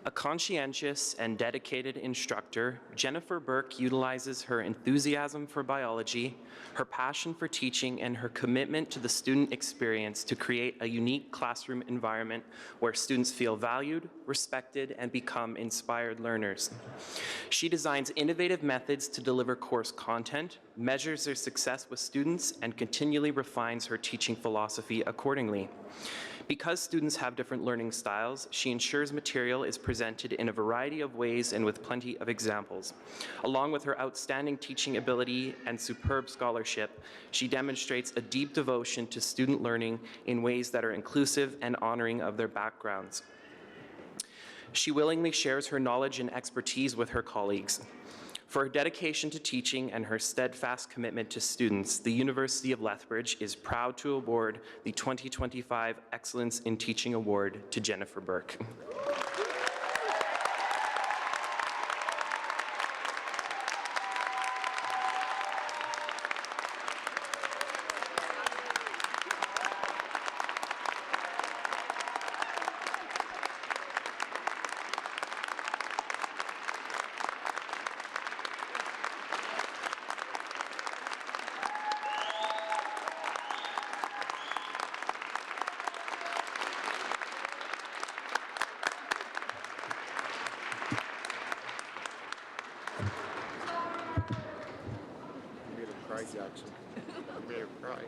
A conscientious and dedicated instructor, Jennifer Burke utilizes her enthusiasm for biology, her passion for teaching, and her commitment to the student experience to create a unique classroom environment where students feel valued, respected, and become inspired learners. She designs innovative methods to deliver course content, measures their success with students, and continually refines her teaching philosophy accordingly. Because students have different learning styles, she ensures material is presented in a variety of ways and with plenty of examples. Along with her outstanding teaching ability and superb scholarship, she demonstrates a deep devotion to student learning in ways that are inclusive and honoring of their backgrounds. She willingly shares her knowledge and expertise with her colleagues. For her dedication to teaching and her steadfast commitment to students, the University of Lethbridge is proud to award the 2025 Excellence in Teaching Award to Jennifer Burke. Jackson. I made her cry.